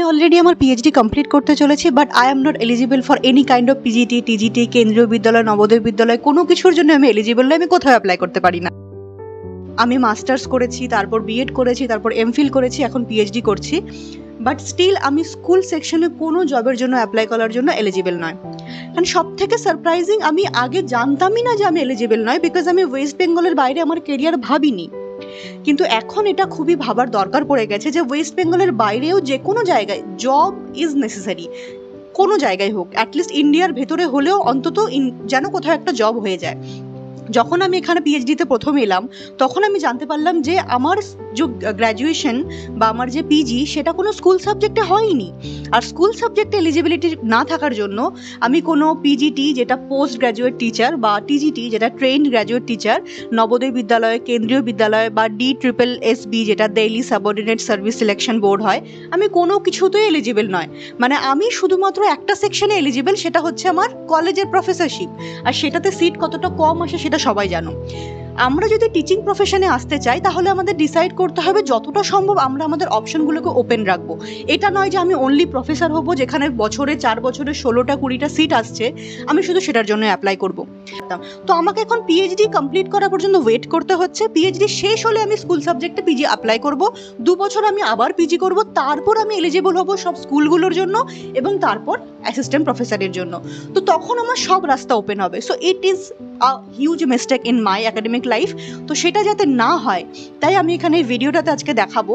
Already আমার PhD complete করতে চলেছি, but I am not eligible for any kind of PGT, TGT, কেন্দ্রীয় বিদ্যালয়, নবোদয় বিদ্যালয়, কোনো কিছুর জন্য আমি এলিজিবল নই। আমি কোথাও অ্যাপ্লাই করতে পারি না। আমি মাস্টার্স করেছি, তারপর বিএড করেছি, তারপর এমফিল করেছি, এখন পিএইচডি করছি, বাট স্টিল আমি স্কুল সেকশনে কোনো জবের জন্য অ্যাপ্লাই করার জন্য এলিজিবল নয়। কারণ সব থেকে সারপ্রাইজিং, আমি আগে জানতামই না যে আমি এলিজিবল নয়, বিকজ আমি ওয়েস্ট বেঙ্গলের বাইরে আমার কেরিয়ার ভাবিনি। কিন্তু এখন এটা খুবই ভাবার দরকার পড়ে গেছে যে ওয়েস্ট বেঙ্গলের বাইরেও যে কোনো জায়গায় জব ইজ নেসেসারি। কোনো জায়গায় হোক, অ্যাটলিস্ট ইন্ডিয়ার ভেতরে হলেও অন্তত যেন কোথাও একটা জব হয়ে যায়। যখন আমি এখানে পিএইচডিতে প্রথম এলাম, তখন আমি জানতে পারলাম যে আমার যে গ্র্যাজুয়েশন বা আমার যে পিজি, সেটা কোনো স্কুল সাবজেক্টে হয়নি। আর স্কুল সাবজেক্টে এলিজিবিলিটি না থাকার জন্য আমি কোনো পিজিটি, যেটা পোস্ট গ্র্যাজুয়েট টিচার, বা টিজিটি, যেটা ট্রেন্ড গ্র্যাজুয়েট টিচার, নবোদয় বিদ্যালয়, কেন্দ্রীয় বিদ্যালয়, বা DSSB, যেটা Delhi subordinate service selection board হয়, আমি কোনো কিছুতেই এলিজিবল নয়। মানে আমি শুধুমাত্র একটা সেকশনে এলিজিবল, সেটা হচ্ছে আমার কলেজের প্রফেসরশিপ, আর সেটাতে সিট কতটা কম আসে সেটা সবাই জানো। আমরা যদি টিচিং প্রফেশনে আসতে চাই, তাহলে আমাদের ডিসাইড করতে হবে যতটা সম্ভব আমরা আমাদের অপশনগুলোকে ওপেন রাখবো। এটা নয় যে আমি অনলি প্রফেসর হব, যেখানে বছরে 4 বছরে 16টা 20টা সিট আসছে, আমি শুধু সেটার জন্য অ্যাপ্লাই করব। তো আমাকে এখন পিএইচডি কমপ্লিট করা পর্যন্ত ওয়েট করতে হচ্ছে। পিএইচডি শেষ হলে আমি স্কুল সাবজেক্টে পিজি অ্যাপ্লাই করব, 2 বছর আমি আবার পিজি করব, তারপর আমি এলিজিবল হব সব স্কুলগুলোর জন্য, এবং তারপর অ্যাসিস্ট্যান্ট প্রফেসরের জন্য। তো তখন আমার সব রাস্তা ওপেন হবে। So it is a huge mistake in my academic life. তো সেটা যাতে না হয়, তাই আমি এখানে এই ভিডিওটাতে আজকে দেখাবো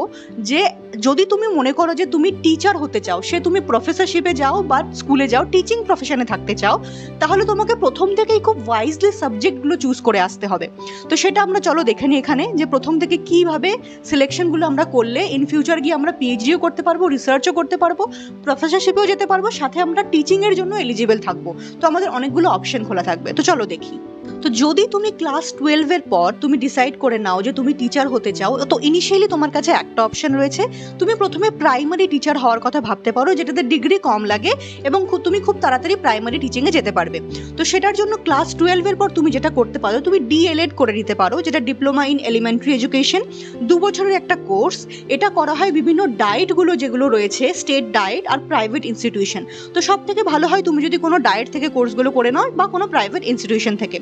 যে যদি তুমি মনে করো যে তুমি টিচার হতে চাও, সে তুমি প্রফেসরশিপে যাও বা স্কুলে যাও, টিচিং প্রফেশনে থাকতে চাও, তাহলে তোমাকে প্রথম থেকেই খুব ওয়াইজলি সাবজেক্টগুলো চুজ করে আসতে হবে। তো সেটা আমরা চলো দেখে নিই এখানে, যে প্রথম থেকে কীভাবে সিলেকশনগুলো আমরা করলে ইন ফিউচার গিয়ে আমরা পিএইচডিও করতে পারবো, রিসার্চও করতে পারবো, প্রফেসরশিপেও যেতে পারবো, সাথে আমরা টিচিংয়ের জন্য এলিজিবল থাকবো। তো আমাদের অনেকগুলো অপশন খোলা থাকবে। তো চলো দেখি। তো যদি তুমি ক্লাস 12-এর পর তুমি ডিসাইড করে নাও যে তুমি টিচার হতে চাও, তো ইনিশিয়ালি তোমার কাছে একটা অপশন রয়েছে। তুমি প্রথমে প্রাইমারি টিচার হওয়ার কথা ভাবতে পারো, যেটাতে ডিগ্রি কম লাগে এবং তুমি খুব তাড়াতাড়ি প্রাইমারি টিচিংয়ে যেতে পারবে। তো সেটার জন্য ক্লাস 12-এর পর তুমি যেটা করতে পারো, তুমি DLED করে নিতে পারো, যেটা ডিপ্লোমা ইন এলিমেন্টারি এডুকেশন, 2 বছরের একটা কোর্স। এটা করা হয় বিভিন্ন ডায়েটগুলো যেগুলো রয়েছে, স্টেট ডায়েট আর প্রাইভেট ইনস্টিটিউশন। তো সব থেকে ভালো হয় তুমি যদি কোনো ডায়েট থেকে কোর্সগুলো করে নাও বা কোনো প্রাইভেট ইনস্টিটিউশন থেকে।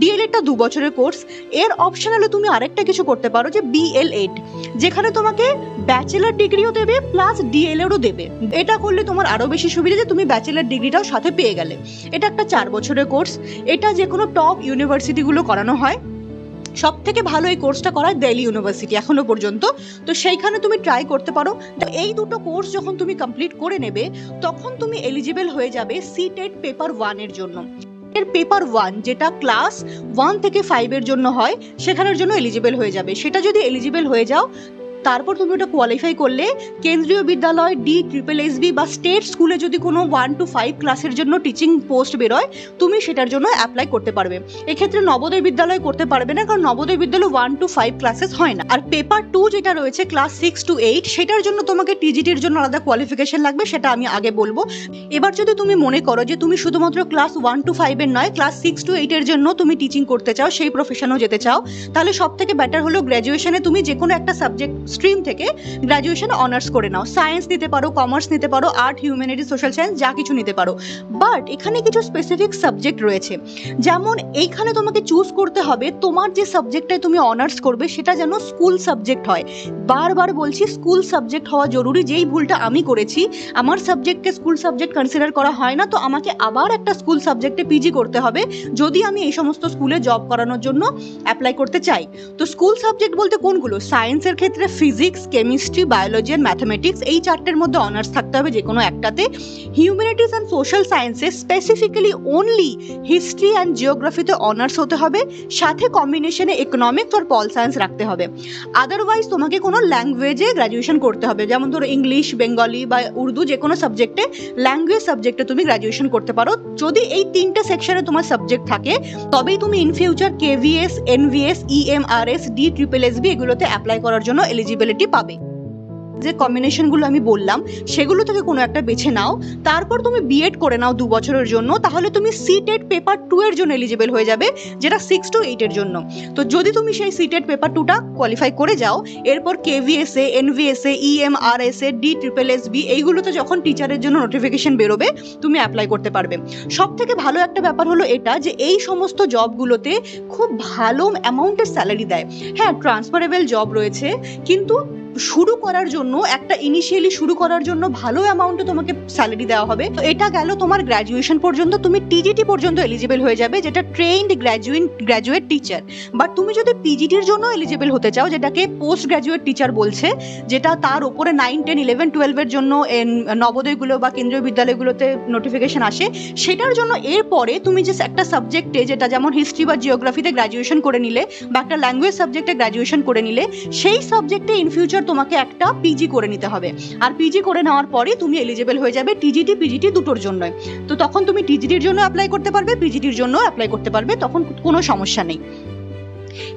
DLEDটা 2 বছরের কোর্স। এর অপশনালে তুমি আরেকটা কিছু করতে পারো, যে BLED, যেখানে তোমাকে ব্যাচেলার ডিগ্রিও দেবে প্লাস DLEDও দেবে। এটা করলে তোমার আরো বেশি সুবিধা, যে তুমি ব্যাচেলার ডিগ্রিটাও সাথে পেয়ে গেলে। এটা একটা 4 বছরের কোর্স। এটা যে কোনো টপ ইউনিভার্সিটিগুলো করানো হয়। সব থেকে ভালো এই কোর্সটা করায় দিল্লি ইউনিভার্সিটি এখনো পর্যন্ত। তো সেইখানে তুমি ট্রাই করতে পারো। তো এই দুটো কোর্স যখন তুমি কমপ্লিট করে নেবে, তখন তুমি এলিজিবল হয়ে যাবে CTET পেপার 1 এর জন্য। এর পেপার 1, যেটা ক্লাস 1 থেকে 5 এর জন্য হয়, সেখানের জন্য এলিজিবল হয়ে যাবে। সেটা যদি এলিজিবল হয়ে যাও, তারপর তুমি ওটা কোয়ালিফাই করলে কেন্দ্রীয় বিদ্যালয়, DSSB বা স্টেট স্কুলে যদি কোনো 1 to 5 ক্লাসের জন্য টিচিং পোস্ট বেরোয়, তুমি সেটার জন্য অ্যাপ্লাই করতে পারবে। এক্ষেত্রে নবোদয় বিদ্যালয় করতে পারবে না, কারণ নবোদয় বিদ্যালয় 1 to 5 ক্লাসেস হয় না। আর পেপার 2 যেটা রয়েছে ক্লাস 6 to 8, সেটার জন্য তোমাকে টিজিটির জন্য আলাদা কোয়ালিফিকেশন লাগবে, সেটা আমি আগে বলবো। এবার যদি তুমি মনে করো যে তুমি শুধুমাত্র ক্লাস 1 to 5 এর নয়, ক্লাস 6 to 8 এর জন্য তুমি টিচিং করতে চাও, সেই প্রফেশনেও যেতে চাও, তাহলে সব থেকে বেটার হলো গ্র্যাজুয়েশনে তুমি যে কোনো একটা সাবজেক্ট স্ট্রিম থেকে গ্র্যাজুয়েশন অনার্স করে নাও। সায়েন্স নিতে পারো, কমার্স নিতে পারো, আর্ট, হিউম্যানিটিজ, সোশ্যাল সায়েন্স, যা কিছু নিতে পারো। বাট এখানে কিছু স্পেসিফিক সাবজেক্ট রয়েছে, যেমন এইখানে তোমাকে চুজ করতে হবে তোমার যে সাবজেক্টটায় তুমি অনার্স করবে সেটা যেন স্কুল সাবজেক্ট হয়। বারবার বলছি, স্কুল সাবজেক্ট হওয়া জরুরি। যেই ভুলটা আমি করেছি, আমার সাবজেক্টকে স্কুল সাবজেক্ট কনসিডার করা হয় না, তো আমাকে আবার একটা স্কুল সাবজেক্টে পিজি করতে হবে যদি আমি এই সমস্ত স্কুলে জব করানোর জন্য অ্যাপ্লাই করতে চাই। তো স্কুল সাবজেক্ট বলতে কোনগুলো? সায়েন্সের ক্ষেত্রে ফিজিক্স, কেমিস্ট্রি, বায়োলজি আর ম্যাথামেটিক্স, এই 4টের মধ্যে অনার্স থাকতে হবে যে কোনো একটাতে। হিউম্যানিটিজ অ্যান্ড সোশ্যাল সায়েন্সে স্পেসিফিক্যালি অনলি হিস্ট্রি অ্যান্ড জিওগ্রাফিতে অনার্স হতে হবে, সাথে কম্বিনেশনে ইকোনমিক্স আর পল সায়েন্স রাখতে হবে। আদারওয়াইজ তোমাকে কোনো ল্যাঙ্গুয়েজে গ্র্যাজুয়েশন করতে হবে, যেমন ধরো ইংলিশ, বেঙ্গলি বা উর্দু, যে কোনো সাবজেক্টে, ল্যাঙ্গুয়েজ সাবজেক্টে তুমি গ্র্যাজুয়েশন করতে পারো। যদি এই 3টে সেকশনে তোমার সাবজেক্ট থাকে, তবেই তুমি in future KVS, NVS, EMRS, DSSB এগুলোতে অ্যাপ্লাই করার জন্য এলিজিবিলিটি পাবে। যে কম্বিনেশনগুলো আমি বললাম সেগুলো থেকে কোনো একটা বেছে নাও, তারপর তুমি বিএড করে নাও 2 বছরের জন্য, তাহলে তুমি সিটেট পেপার 2 এর জন্য এলিজিবল হয়ে যাবে, যেটা 6 to 8 এর জন্য। তো যদি তুমি সেই সিটেট পেপার 2টা কোয়ালিফাই করে যাও, এরপর কেভিএসএ, এনভিএসএ, ইএমআরএসএ, ডিএসএসবি এইগুলোতে যখন টিচারের জন্য নোটিফিকেশন বেরোবে তুমি অ্যাপ্লাই করতে পারবে। সব থেকে ভালো একটা ব্যাপার হলো এটা যে এই সমস্ত জবগুলোতে খুব ভালো অ্যামাউন্টের স্যালারি দেয়। হ্যাঁ, ট্রান্সফারেবল জব রয়েছে, কিন্তু শুরু করার জন্য ইনিশিয়ালি শুরু করার জন্য ভালো অ্যামাউন্টে তোমাকে স্যালারি দেওয়া হবে। তো এটা গেল তোমার গ্র্যাজুয়েশন পর্যন্ত, তুমি টিজিটি পর্যন্ত এলিজিবল হয়ে যাবে, যেটা ট্রেন্ড গ্র্যাজুয়েট টিচার। বাট তুমি যদি পিজিটির জন্য এলিজিবল হতে চাও, যেটাকে পোস্ট গ্র্যাজুয়েট টিচার বলছে, যেটা তার উপরে 9, 10, 11, 12 এর জন্য নবোদয়গুলো বা কেন্দ্রীয় বিদ্যালয়গুলোতে নোটিফিকেশন আসে, সেটার জন্য এরপরে তুমি যে একটা সাবজেক্টে, যেটা যেমন হিস্ট্রি বা জিওগ্রাফিতে গ্র্যাজুয়েশন করে নিলে বা একটা ল্যাঙ্গুয়েজ সাবজেক্টে গ্র্যাজুয়েশন করে নিলে, সেই সাবজেক্টে ইন ফিউচার তোমাকে একটা পিজি করে নিতে হবে। আর পিজি করে নেওয়ার পরে তুমি এলিজিবল হয়ে যাবে টিজিটি পিজিটি দুটোর জন্য। তো তখন তুমি টিজিটির জন্য অ্যাপ্লাই করতে পারবে, পিজিটির জন্য অ্যাপ্লাই করতে পারবে, তখন কোনো সমস্যা নেই।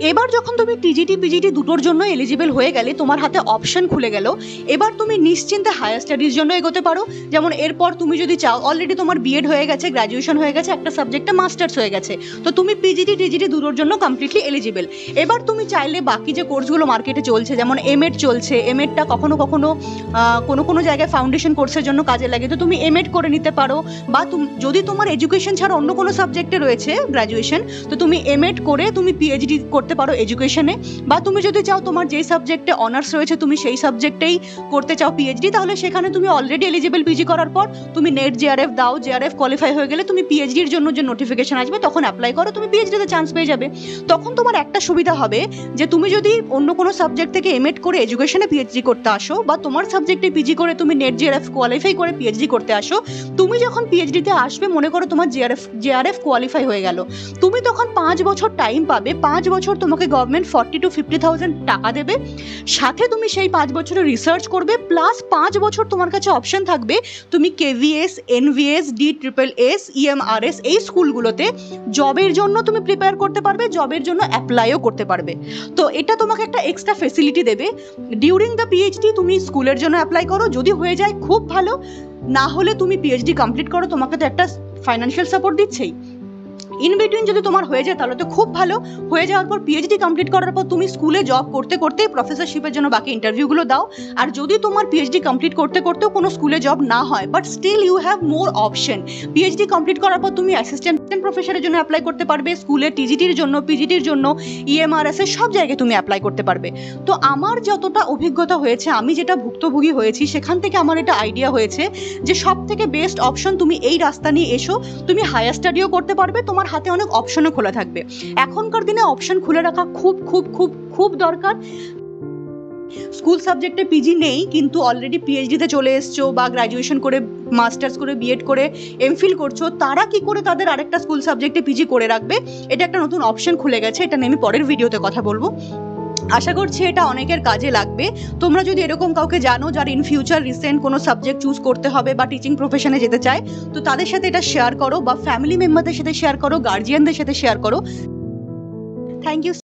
এবার যখন তুমি টিজিটি পিজিটি দুটোর জন্য এলিজিবল হয়ে গেলে, তোমার হাতে অপশন খুলে গেল, এবার তুমি নিশ্চিন্তে হায়ার স্টাডিজ জন্য এগোতে পারো। যেমন এরপর তুমি যদি চাও, অলরেডি তোমার বিএড হয়ে গেছে, গ্র্যাজুয়েশন হয়ে গেছে, একটা সাবজেক্টে মাস্টার্স হয়ে গেছে, তো তুমি পিজিটি টিজিটি দুটোর জন্য কমপ্লিটলি এলিজিবল। এবার তুমি চাইলে বাকি যে কোর্সগুলো মার্কেটে চলছে, যেমন এমএড চলছে, এমএডটা কখনো কখনো কোনো জায়গায় ফাউন্ডেশন কোর্সের জন্য কাজে লাগে, তো তুমি এমএড করে নিতে পারো। বা যদি তোমার এডুকেশন ছাড়া অন্য কোনো সাবজেক্টে রয়েছে গ্র্যাজুয়েশন, তো তুমি এমএড করে তুমি পিএইচডি করতে পারো এডুকেশনে। বা তুমি যদি চাও তোমার যেই সাবজেক্টে অনার্স রয়েছে তুমি সেই সাবজেক্টেই করতে চাও পিএইচডি, তাহলে সেখানে তুমি অলরেডি এলিজিবল পিজি করার পর তুমি নেট জেআরএফ দাও, জেআরএফ কোয়ালিফাই হয়ে গেলে তুমি পিএইচডির জন্য যে নোটিফিকেশন আসবে তখন অ্যাপ্লাই করো, তুমি পিএইচডিতে চান্স পেয়ে যাবে। তখন তোমার একটা সুবিধা হবে যে তুমি যদি অন্য কোনো সাবজেক্ট থেকে এমএড করে এডুকেশনে পিএইচডি করতে আসো, বা তোমার সাবজেক্টে পিজি করে তুমি নেট জেআরএফ কোয়ালিফাই করে পিএইচডি করতে আসো, তুমি যখন পিএইচডিতে আসবে, মনে করো তোমার জেআরএফ কোয়ালিফাই হয়ে গেল, তুমি তখন 5 বছর টাইম পাবে। 5 বছর তোমাকে গভর্নমেন্ট 40 to 50,000 টাকা দেবে, সাথে তুমি সেই 5 বছরের রিসার্চ করবে, প্লাস 5 বছর তোমার কাছে অপশন থাকবে তুমি কেভিএস, এনভিএস, ডিএসএসবি, ইএমআরএস এই স্কুলগুলোতে জবের জন্য তুমি প্রিপেয়ার করতে পারবে, জবের জন্য অ্যাপ্লাইও করতে পারবে। তো এটা তোমাকে একটা এক্সট্রা ফেসিলিটি দেবে। ডিউরিং দ্য পিএইচডি তুমি স্কুলের জন্য অ্যাপ্লাই করো, যদি হয়ে যায় খুব ভালো, না হলে তুমি পিএইচডি কমপ্লিট করো, তোমাকে তো একটা ফাইন্যান্সিয়াল সাপোর্ট দিচ্ছেই। ইন বিটুইন যদি তোমার হয়ে যায় তাহলে তো খুব ভালো। হয়ে যাওয়ার পর পিএইচডি কমপ্লিট করার পর তুমি স্কুলে জব করতে করতেই প্রফেসরশিপের জন্য বাকি ইন্টারভিউগুলো দাও। আর যদি তোমার পিএইচডি কমপ্লিট করতে করতেও কোনো স্কুলে জব না হয়, but still you have more option, PhD complete করার পর তুমি অ্যাসিস্ট্যান্ট প্রফেসরের জন্য অ্যাপ্লাই করতে পারবে, স্কুলে টিজিটির জন্য, পিজিটির জন্য, ইএমআরএস এর সব জায়গায় তুমি অ্যাপ্লাই করতে পারবে। তো আমার যতটা অভিজ্ঞতা হয়েছে, আমি যেটা ভুক্তভোগী হয়েছি, সেখান থেকে আমার এটা আইডিয়া হয়েছে যে সব থেকে বেস্ট অপশন তুমি এই রাস্তা নিয়ে এসো, তুমি হায়ার স্টাডিও করতে পারবে, তোমার হাতে অনেক অপশনও খোলা থাকবে। এখনকার দিনে অপশন খুলে রাখা খুব খুব খুব খুব দরকার। স্কুল সাবজেক্টে পিজি নেই, কিন্তু অলরেডি পিএইচডিতে চলে এসছো বা গ্র্যাজুয়েশন করে মাস্টার্স করে বিএড করে এমফিল করছো, তারা কি করে তাদের আরেকটা স্কুল সাবজেক্টে পিজি করে রাখবে? এটা একটা নতুন অপশন খুলে গেছে, এটা নিয়ে আমি পরের ভিডিওতে কথা বলবো। আশা করছি এটা অনেকের কাজে লাগবে। তোমরা যদি এরকম কাউকে জানো যার ইন ফিউচার রিসেন্ট কোনো সাবজেক্ট চুজ করতে হবে বা টিচিং প্রফেশনে যেতে চায়, তো তাদের সাথে এটা শেয়ার করো, বা ফ্যামিলি মেম্বারদের সাথে শেয়ার করো, গার্জিয়ানদের সাথে শেয়ার করো। Thank you.